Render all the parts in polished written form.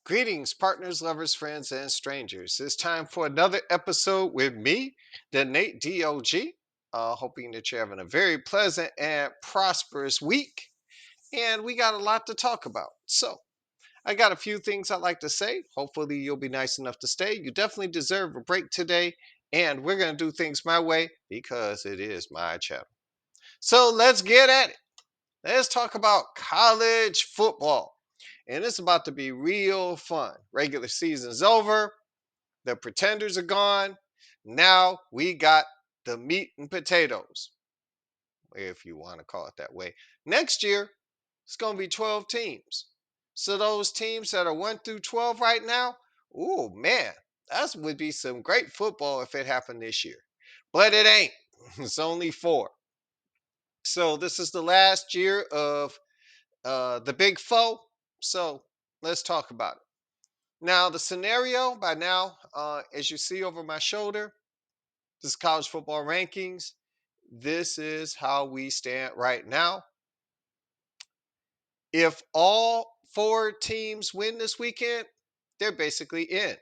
Greetings, partners, lovers, friends, and strangers. It's time for another episode with me, the Nate DOG. Hoping that you're having a very pleasant and prosperous week. And we got a lot to talk about. So, I got a few things I'd like to say. Hopefully, you'll be nice enough to stay. You definitely deserve a break today. And we're going to do things my way because it is my channel. So, let's get at it. Let's talk about college football. And it's about to be real fun. Regular season's over. The pretenders are gone. Now we got the meat and potatoes, if you want to call it that way. Next year, it's going to be 12 teams. So those teams that are 1 through 12 right now, oh man, that would be some great football if it happened this year. But it ain't. It's only 4. So this is the last year of the big foe. So let's talk about it. Now, the scenario by now, as you see over my shoulder, this is college football rankings. This is how we stand right now. If all 4 teams win this weekend, they're basically in.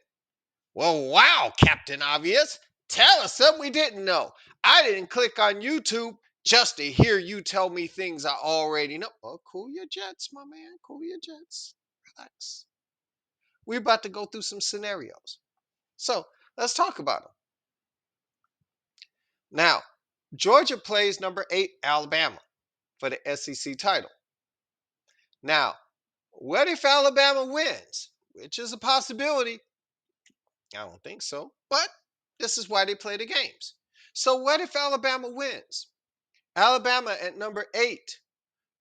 Well, wow, Captain Obvious. Tell us something we didn't know. I didn't click on YouTube just to hear you tell me things I already know. Oh, cool your jets, my man. Cool your jets. Relax. We're about to go through some scenarios. So let's talk about them. Now, Georgia plays number 8 Alabama for the SEC title. Now, what if Alabama wins? Which is a possibility. I don't think so, but this is why they play the games. So, what if Alabama wins? Alabama at number 8.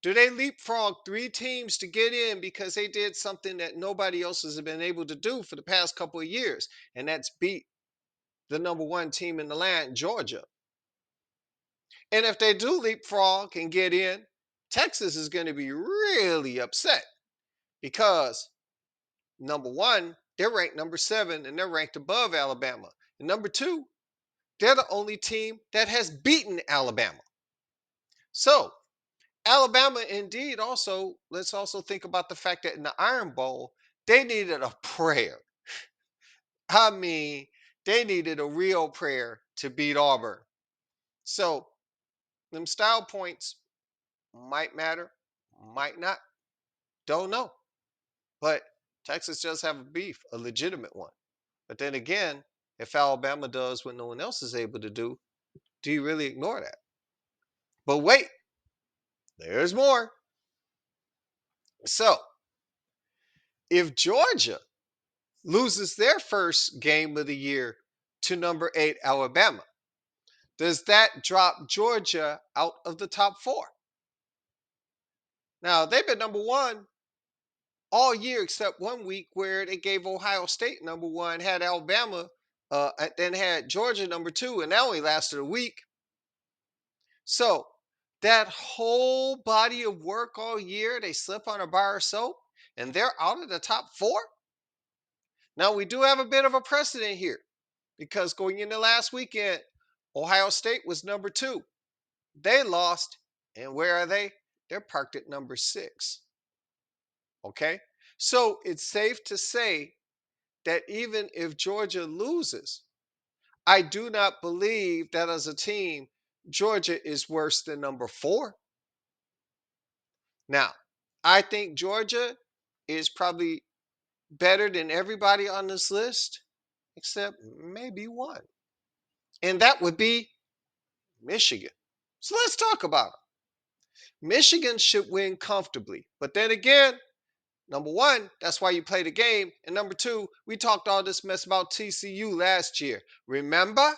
Do they leapfrog 3 teams to get in because they did something that nobody else has been able to do for the past couple of years? And that's beat the number 1 team in the land, Georgia. And if they do leapfrog and get in, Texas is going to be really upset because number 1, they're ranked number 7 and they're ranked above Alabama. And number 2, they're the only team that has beaten Alabama. So, Alabama indeed also, let's also think about the fact that in the Iron Bowl, they needed a prayer. I mean, they needed a real prayer to beat Auburn. So, them style points might matter, might not. Don't know. But Texas does have a beef, a legitimate one. But then again, if Alabama does what no one else is able to do you really ignore that? But wait, there's more. So if Georgia loses their first game of the year to number 8 Alabama, does that drop Georgia out of the top 4? Now, they've been number 1 all year except one week where they gave Ohio State number 1, had Alabama, then had Georgia number 2, and that only lasted a week. So that whole body of work all year, they slip on a bar of soap, and they're out of the top 4. Now we do have a bit of a precedent here because going into last weekend, Ohio State was number 2. They lost, and where are they? They're parked at number 6. Okay, so it's safe to say that even if Georgia loses, I do not believe that as a team, Georgia is worse than number 4. Now, I think Georgia is probably better than everybody on this list, except maybe one. And that would be Michigan. So let's talk about it. Michigan should win comfortably. But then again, number 1, that's why you play the game. And number 2, we talked all this mess about TCU last year. Remember?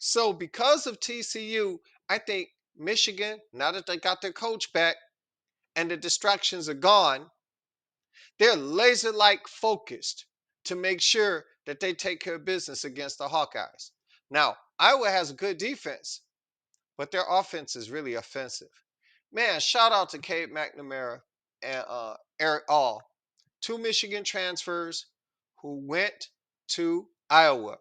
So because of TCU, I think Michigan, now that they got their coach back and the distractions are gone, they're laser like focused to make sure that they take care of business against the Hawkeyes. Now, Iowa has a good defense, but their offense is really offensive. Man, shout out to Cade McNamara and Eric All, 2 Michigan transfers who went to Iowa.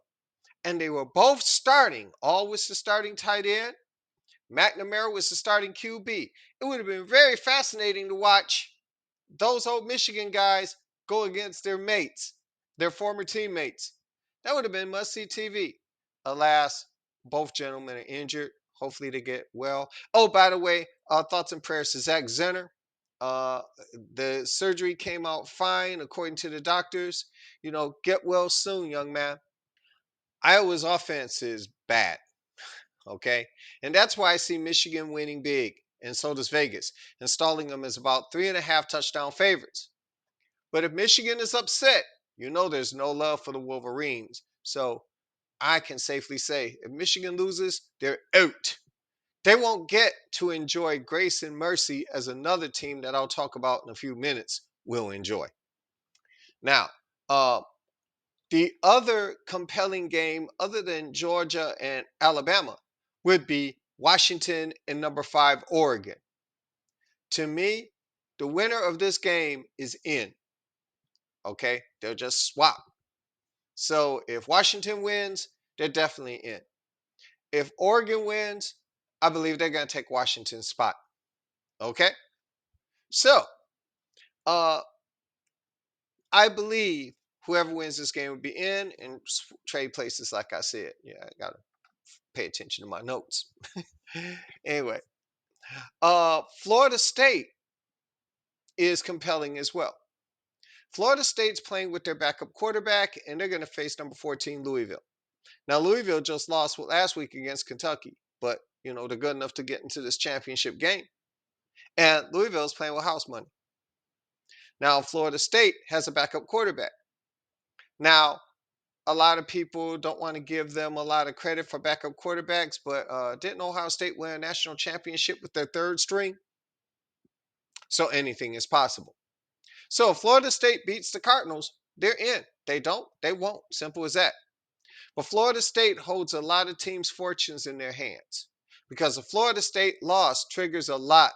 And they were both starting. All was the starting tight end. McNamara was the starting QB. It would have been very fascinating to watch those old Michigan guys go against their mates, their former teammates. That would have been must see TV. Alas, both gentlemen are injured. Hopefully they get well. Oh, by the way, thoughts and prayers to Zach Zenner. Uh, the surgery came out fine according to the doctors. Get well soon, young man. Iowa's offense is bad. Okay. And that's why I see Michigan winning big. And so does Vegas, installing them as about 3.5 touchdown favorites. But if Michigan is upset, there's no love for the Wolverines. So I can safely say if Michigan loses, they're out. They won't get to enjoy grace and mercy as another team that I'll talk about in a few minutes will enjoy. Now, the other compelling game, other than Georgia and Alabama, would be Washington and number 5, Oregon. To me, the winner of this game is in. Okay? They'll just swap. So if Washington wins, they're definitely in. If Oregon wins, I believe they're going to take Washington's spot. Okay? So, uh, I believe whoever wins this game will be in and trade places, like I said. Yeah, I got to pay attention to my notes. Anyway, Florida State is compelling as well. Florida State's playing with their backup quarterback, and they're going to face number 14, Louisville. Now, Louisville just lost last week against Kentucky, but, they're good enough to get into this championship game. And Louisville's playing with house money. Now, Florida State has a backup quarterback. Now, a lot of people don't want to give them a lot of credit for backup quarterbacks, but didn't Ohio State win a national championship with their third string? So anything is possible. So if Florida State beats the Cardinals, they're in. They don't, they won't. Simple as that. But Florida State holds a lot of teams' fortunes in their hands because a Florida State loss triggers a lot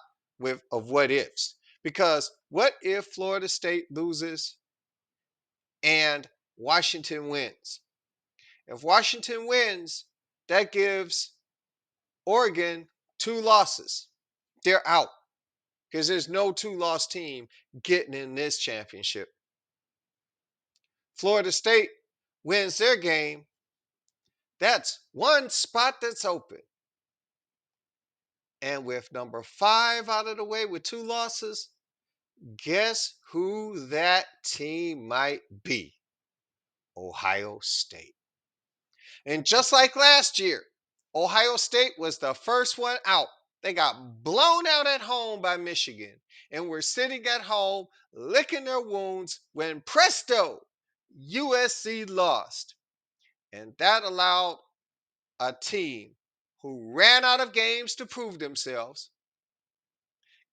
of what ifs. Because what if Florida State loses and Washington wins? If Washington wins, that gives Oregon 2 losses. They're out because there's no 2-loss team getting in this championship. Florida State wins their game. That's one spot that's open. And with number 5 out of the way with 2 losses, guess who that team might be? Ohio State. And just like last year, Ohio State was the first one out. They got blown out at home by Michigan and were sitting at home licking their wounds when presto, USC lost. And that allowed a team who ran out of games to prove themselves,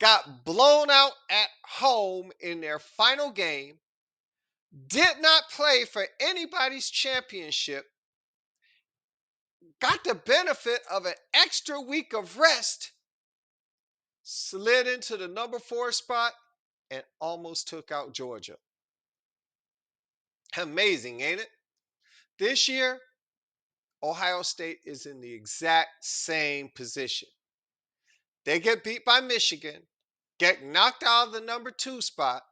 got blown out at home in their final game, did not play for anybody's championship, got the benefit of an extra week of rest, slid into the number 4 spot, and almost took out Georgia. Amazing, ain't it? This year, Ohio State is in the exact same position. They get beat by Michigan, get knocked out of the number 2 spot.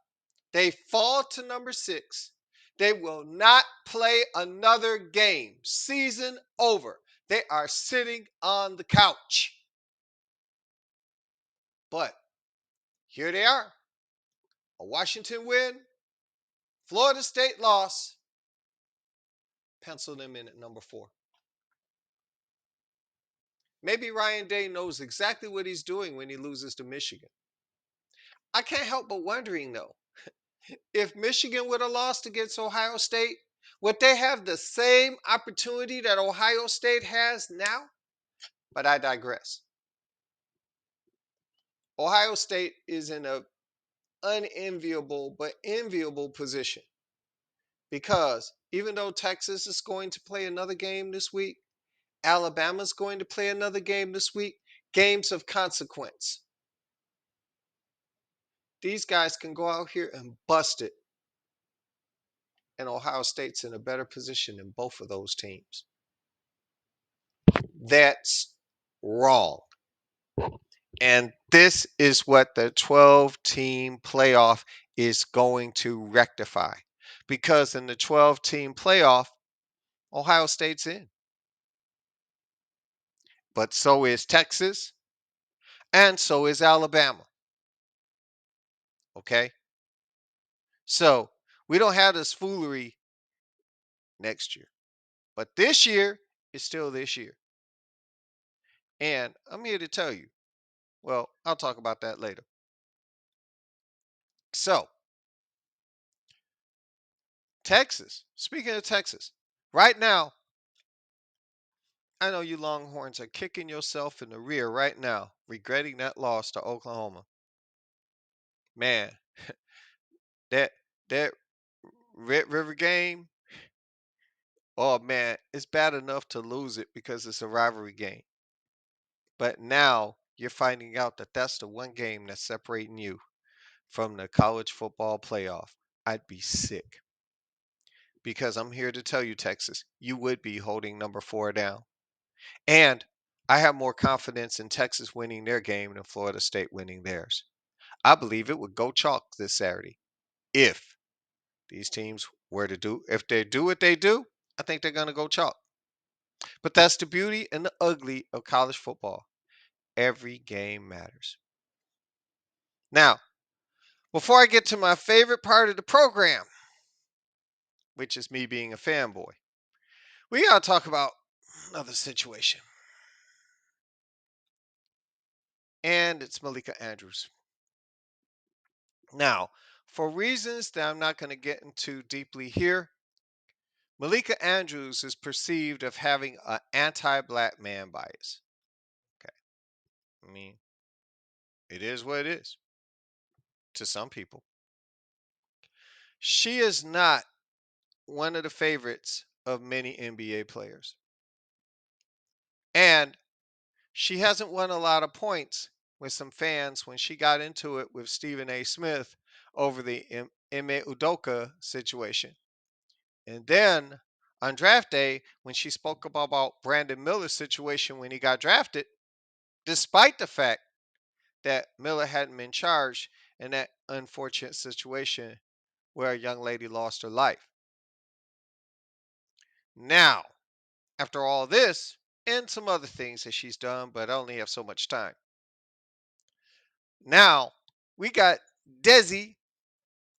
They fall to number 6. They will not play another game. Season over. They are sitting on the couch. But here they are. A Washington win, Florida State loss. Pencil them in at number 4. Maybe Ryan Day knows exactly what he's doing when he loses to Michigan. I can't help but wondering, though, if Michigan would have lost against Ohio State, would they have the same opportunity that Ohio State has now? But I digress. Ohio State is in a unenviable but enviable position because even though Texas is going to play another game this week, Alabama's going to play another game this week, games of consequence. These guys can go out here and bust it. And Ohio State's in a better position than both of those teams. That's wrong. And this is what the 12-team playoff is going to rectify because in the 12-team playoff, Ohio State's in, but so is Texas and so is Alabama. Okay. So we don't have this foolery next year, but this year is still this year. And I'm here to tell you, well, I'll talk about that later. So, Texas, speaking of Texas, right now, I know you Longhorns are kicking yourself in the rear right now, regretting that loss to Oklahoma. Man, that that Red River game, oh man, it's bad enough to lose it because it's a rivalry game. But now you're finding out that that's the one game that's separating you from the college football playoff. I'd be sick because I'm here to tell you, Texas, you would be holding number 4 down. And I have more confidence in Texas winning their game than Florida State winning theirs. I believe it would go chalk this Saturday if these teams were to do, if they do what they do, I think they're going to go chalk. But that's the beauty and the ugly of college football. Every game matters. Now, before I get to my favorite part of the program, which is me being a fanboy, we got to talk about another situation. And it's Malika Andrews. Now, for reasons that I'm not going to get into deeply here, Malika Andrews is perceived of having an anti-black man bias. Okay. I mean, it is what it is to some people. She is not one of the favorites of many NBA players. And she hasn't won a lot of points with some fans when she got into it with Stephen A. Smith over the Ime Udoka situation. And then on draft day, when she spoke about Brandon Miller's situation when he got drafted, despite the fact that Miller hadn't been charged in that unfortunate situation where a young lady lost her life. Now, after all this, and some other things that she's done, but I only have so much time. Now, we got Desi,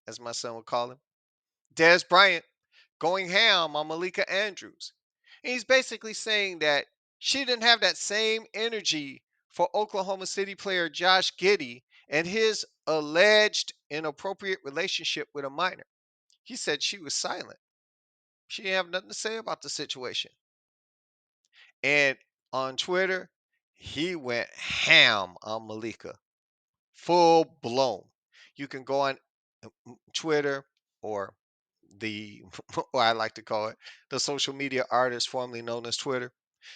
as my son would call him, Des Bryant, going ham on Malika Andrews. And he's basically saying that she didn't have that same energy for Oklahoma City player Josh Giddey and his alleged inappropriate relationship with a minor. He said she was silent. She didn't have nothing to say about the situation. And on Twitter, he went ham on Malika. Full blown. You can go on Twitter or the, what I like to call it, the social media artist formerly known as Twitter.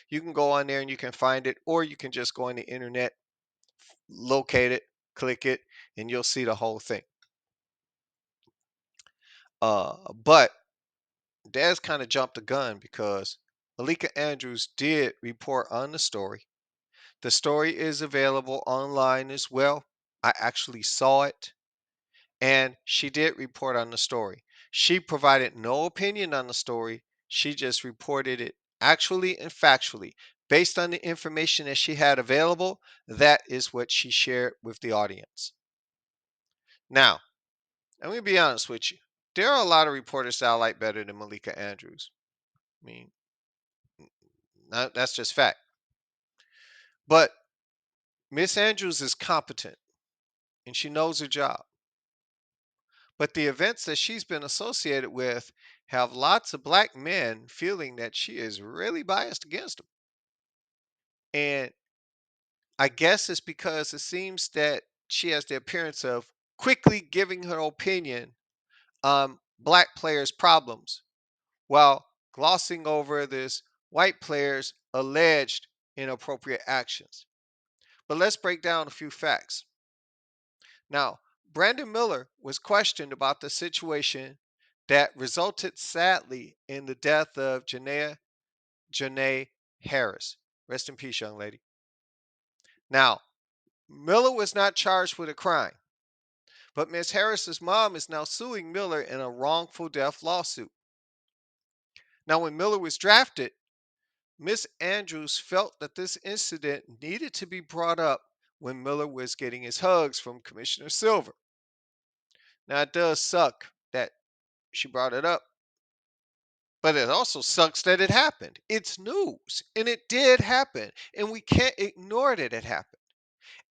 You can go on there and you can find it, or you can just go on the internet, locate it, click it, and you'll see the whole thing. But Daz kind of jumped the gun because Malika Andrews did report on the story. The story is available online as well. I actually saw it. And she did report on the story. She provided no opinion on the story. She just reported it actually and factually. Based on the information that she had available, that is what she shared with the audience. Now, let me be honest with you. There are a lot of reporters that I like better than Malika Andrews. I mean, that's just fact. But Miss Andrews is competent and she knows her job. But the events that she's been associated with have lots of black men feeling that she is really biased against them. And I guess it's because it seems that she has the appearance of quickly giving her opinion on black players' problems while glossing over this white player's alleged inappropriate actions. But let's break down a few facts. Now, Brandon Miller was questioned about the situation that resulted sadly in the death of Janae Harris. Rest in peace, young lady. Now, Miller was not charged with a crime, But Miss Harris's mom is now suing Miller in a wrongful death lawsuit. Now, when Miller was drafted, Miss Andrews felt that this incident needed to be brought up when Miller was getting his hugs from Commissioner Silver. Now, it does suck that she brought it up, but it also sucks that it happened. It's news, and it did happen, and we can't ignore that it happened.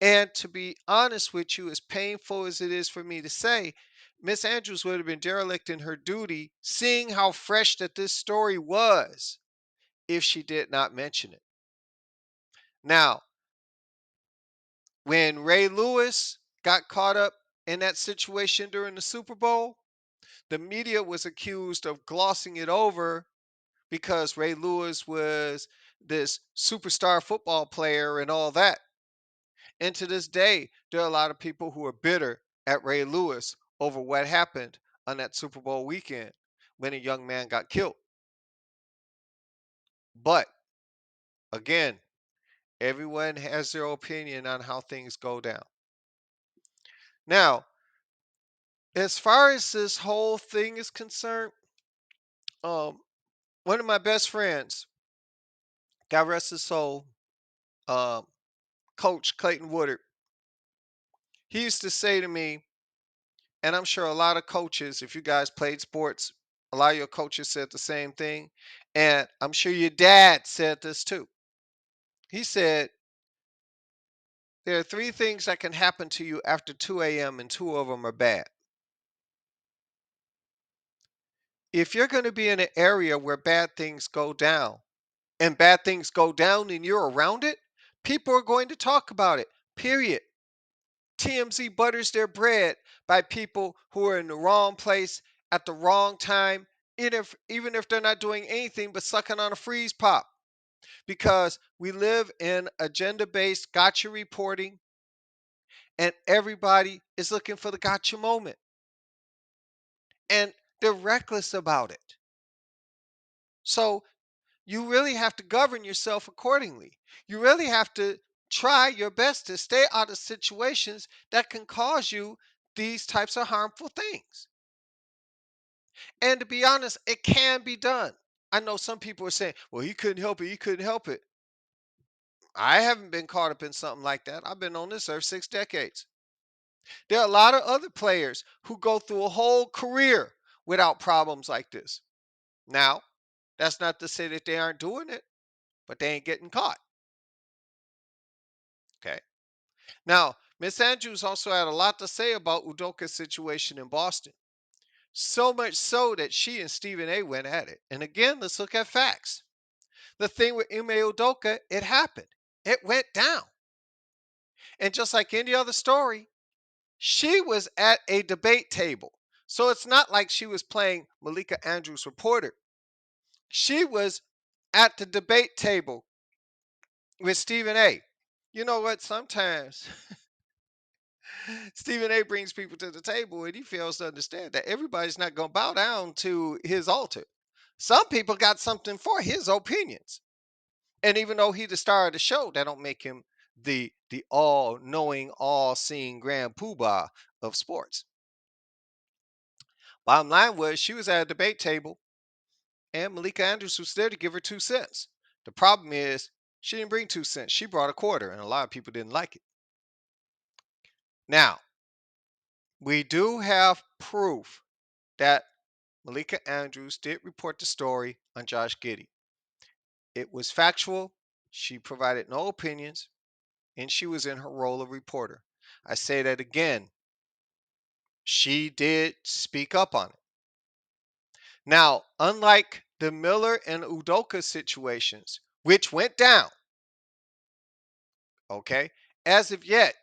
And to be honest with you, as painful as it is for me to say, Miss Andrews would have been derelict in her duty, seeing how fresh that this story was, if she did not mention it. Now, when Ray Lewis got caught up in that situation during the Super Bowl, the media was accused of glossing it over because Ray Lewis was this superstar football player and all that. And to this day, there are a lot of people who are bitter at Ray Lewis over what happened on that Super Bowl weekend when a young man got killed. But again, everyone has their opinion on how things go down. Now, as far as this whole thing is concerned, um, one of my best friends, God rest his soul, um, Coach Clayton Woodard, he used to say to me, and I'm sure a lot of coaches, if you guys played sports, a lot of your coaches said the same thing. And I'm sure your dad said this too. He said, there are three things that can happen to you after 2 a.m., and two of them are bad. If you're going to be in an area where bad things go down, and bad things go down and you're around it, people are going to talk about it, period. TMZ butters their bread by people who are in the wrong place at the wrong time, even if they're not doing anything but sucking on a freeze pop. Because we live in agenda-based gotcha reporting, and everybody is looking for the gotcha moment. And they're reckless about it. So you really have to govern yourself accordingly. You really have to try your best to stay out of situations that can cause you these types of harmful things. And to be honest, it can be done. I know some people are saying, well, he couldn't help it. He couldn't help it. I haven't been caught up in something like that. I've been on this earth 6 decades. There are a lot of other players who go through a whole career without problems like this. Now, that's not to say that they aren't doing it, but they ain't getting caught. Okay. Now, Miss Andrews also had a lot to say about Udoka's situation in Boston. So much so that she and Stephen A went at it. And again, let's look at facts. The thing with Ime Udoka, it happened. It went down. And just like any other story, she was at a debate table. So it's not like she was playing Malika Andrews reporter. She was at the debate table with Stephen A. You know what? Sometimes Stephen A brings people to the table and he fails to understand that everybody's not going to bow down to his altar. Some people got something for his opinions. And even though he's the star of the show, that don't make him the all-knowing, all-seeing grand poobah of sports. Bottom line was she was at a debate table and Malika Andrews was there to give her 2 cents. The problem is she didn't bring 2 cents. She brought a quarter, and a lot of people didn't like it. Now, we do have proof that Malika Andrews did report the story on Josh Giddey. It was factual. She provided no opinions, and she was in her role of reporter. I say that again. She did speak up on it. Now, unlike the Miller and Udoka situations, which went down, okay, as of yet,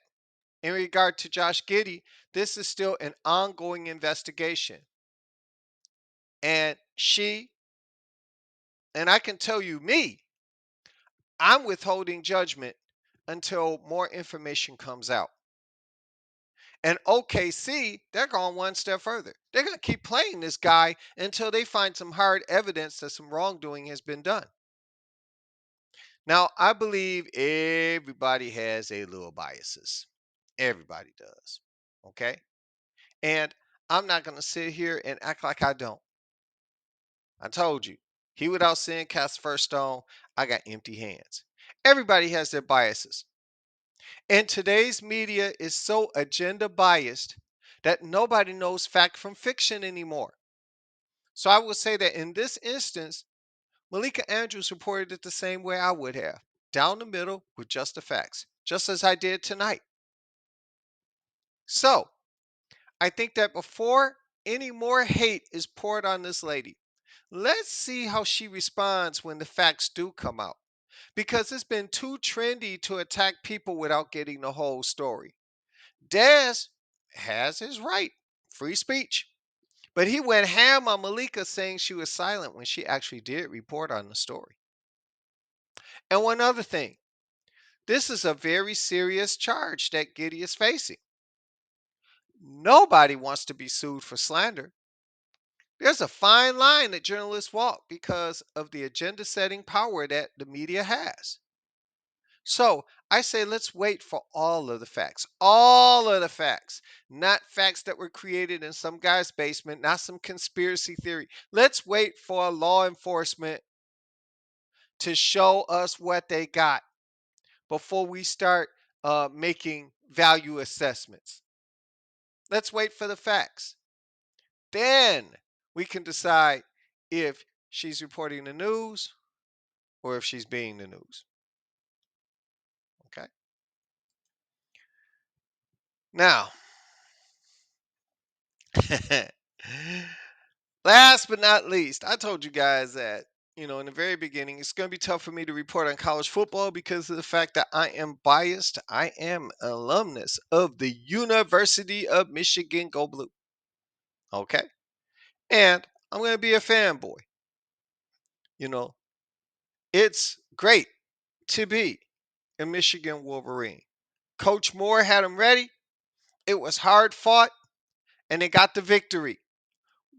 in regard to Josh Giddey, this is still an ongoing investigation. And and I can tell you, I'm withholding judgment until more information comes out. And OKC, they're going one step further. They're going to keep playing this guy until they find some hard evidence that some wrongdoing has been done. Now, I believe everybody has a little biases. Everybody does. Okay? And I'm not going to sit here and act like I don't. I told you, he without sin cast first stone. I got empty hands. Everybody has their biases. And today's media is so agenda biased that nobody knows fact from fiction anymore. So I would say that in this instance, Malika Andrews reported it the same way I would have, down the middle with just the facts, just as I did tonight. So I think that before any more hate is poured on this lady, let's see how she responds when the facts do come out. Because it's been too trendy to attack people without getting the whole story. Des has his right, free speech. But he went ham on Malika saying she was silent when she actually did report on the story. And one other thing, this is a very serious charge that Giddy is facing. Nobody wants to be sued for slander. There's a fine line that journalists walk because of the agenda setting power that the media has. So I say let's wait for all of the facts, not facts that were created in some guy's basement, not some conspiracy theory. Let's wait for law enforcement to show us what they got before we start making value assessments. Let's wait for the facts. Then we can decide if she's reporting the news or if she's being the news. Okay. Now, last but not least, I told you guys that, in the very beginning, it's going to be tough for me to report on college football because of the fact that I am biased. I am an alumnus of the University of Michigan Go Blue. Okay. And I'm going to be a fanboy. You know, it's great to be a Michigan Wolverine. Coach Moore had them ready. It was hard fought, and they got the victory.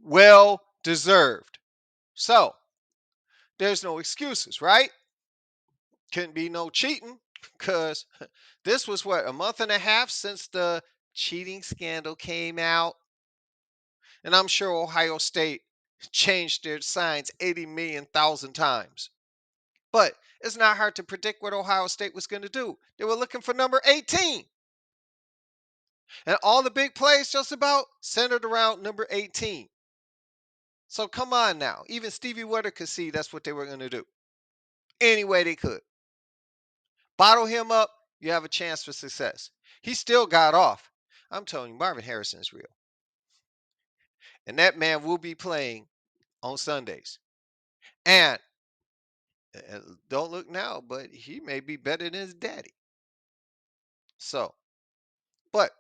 Well deserved. So, there's no excuses, right? Couldn't be no cheating because this was what, a month and a half since the cheating scandal came out. And I'm sure Ohio State changed their signs 80 million thousand times. But it's not hard to predict what Ohio State was going to do. They were looking for number 18. And all the big plays just about centered around number 18. So come on now. Even Stevie Wonder could see that's what they were going to do. Any way they could. Bottle him up, you have a chance for success. He still got off. I'm telling you, Marvin Harrison is real. And that man will be playing on Sundays. And don't look now, but he may be better than his daddy. So, but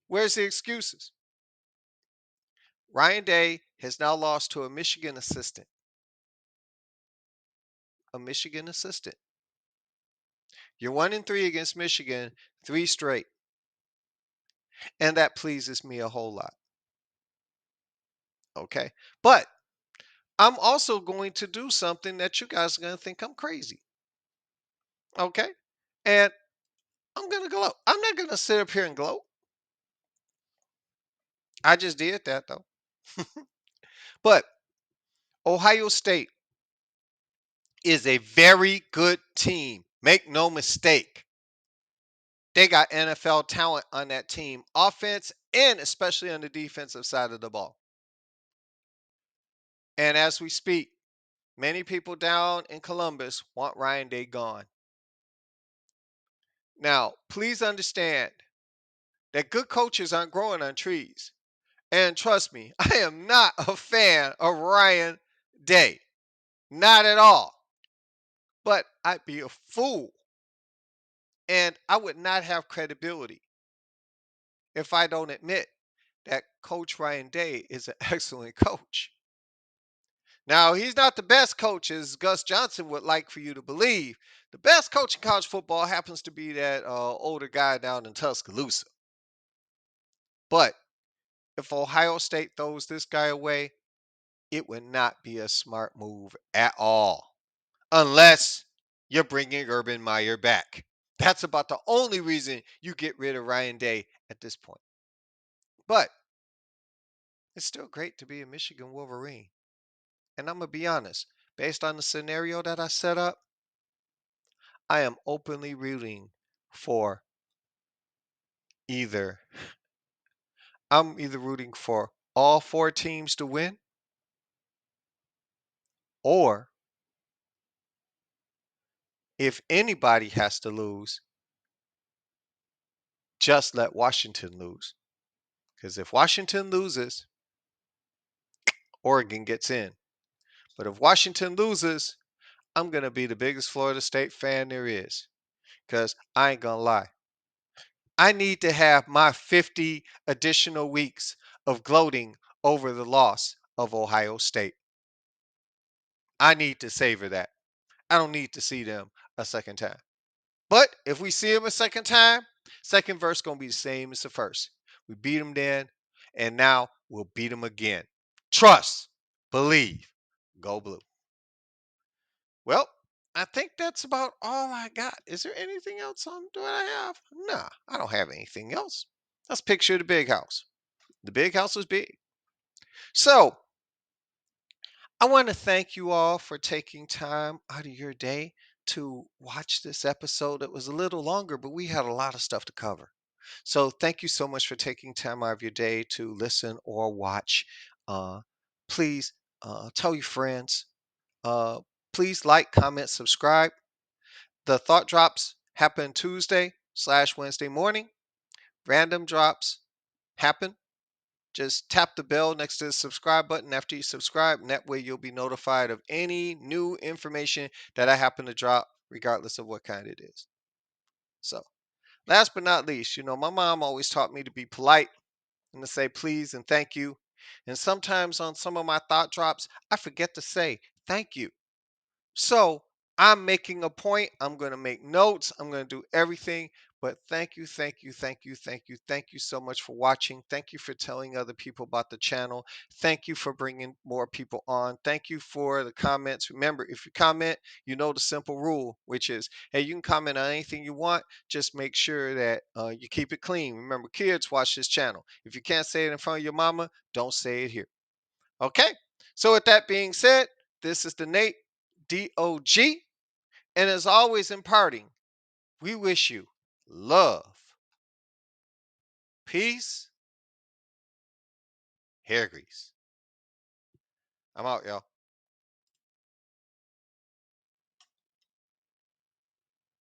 where's the excuses? Ryan Day has now lost to a Michigan assistant. A Michigan assistant. You're 1-3 against Michigan, three straight. And that pleases me a whole lot. Okay. But I'm also going to do something that you guys are going to think I'm crazy. Okay. And I'm going to gloat. I'm not going to sit up here and gloat. I just did that though. But Ohio State is a very good team. Make no mistake. They got NFL talent on that team, offense and especially on the defensive side of the ball. And as we speak, many people down in Columbus want Ryan Day gone. Now, please understand that good coaches aren't growing on trees. And trust me, I am not a fan of Ryan Day. Not at all. But I'd be a fool. And I would not have credibility if I don't admit that Coach Ryan Day is an excellent coach. Now, he's not the best coach as Gus Johnson would like for you to believe. The best coach in college football happens to be that older guy down in Tuscaloosa. But if Ohio State throws this guy away, it would not be a smart move at all. Unless you're bringing Urban Meyer back. That's about the only reason you get rid of Ryan Day at this point. But it's still great to be a Michigan Wolverine. And I'm going to be honest, based on the scenario that I set up, I am openly rooting for either, I'm either rooting for all four teams to win, or if anybody has to lose, just let Washington lose. Because if Washington loses, Oregon gets in. But if Washington loses, I'm going to be the biggest Florida State fan there is. Because I ain't going to lie. I need to have my 50 additional weeks of gloating over the loss of Ohio State. I need to savor that. I don't need to see them a second time. But if we see them a second time, second verse going to be the same as the first. We beat them then, and now we'll beat them again. Trust, believe, go blue. Well, I think that's about all I got. Is there anything else on do I have? Nah, I don't have anything else. Let's picture the big house. The big house was big. So I want to thank you all for taking time out of your day to watch this episode. It was a little longer, but we had a lot of stuff to cover. So thank you so much for taking time out of your day to listen or watch. Uh, please tell your friends. Uh, please like, comment, subscribe. The thought drops happen Tuesday/Wednesday morning. Random drops happen. Just tap the bell next to the subscribe button after you subscribe, and that way you'll be notified of any new information that I happen to drop, regardless of what kind it is. So, last but not least, my mom always taught me to be polite and to say please and thank you. And sometimes on some of my thought drops, I forget to say thank you. So I'm making a point. I'm going to make notes. I'm going to do everything. But thank you, thank you, thank you, thank you, thank you so much for watching. Thank you for telling other people about the channel. Thank you for bringing more people on. Thank you for the comments. Remember, if you comment, you know the simple rule, which is, hey, you can comment on anything you want. Just make sure that you keep it clean. Remember, kids watch this channel. If you can't say it in front of your mama, don't say it here. Okay? So with that being said, this is the Nate DOG. And as always in parting, we wish you love, peace, hair grease. I'm out, y'all.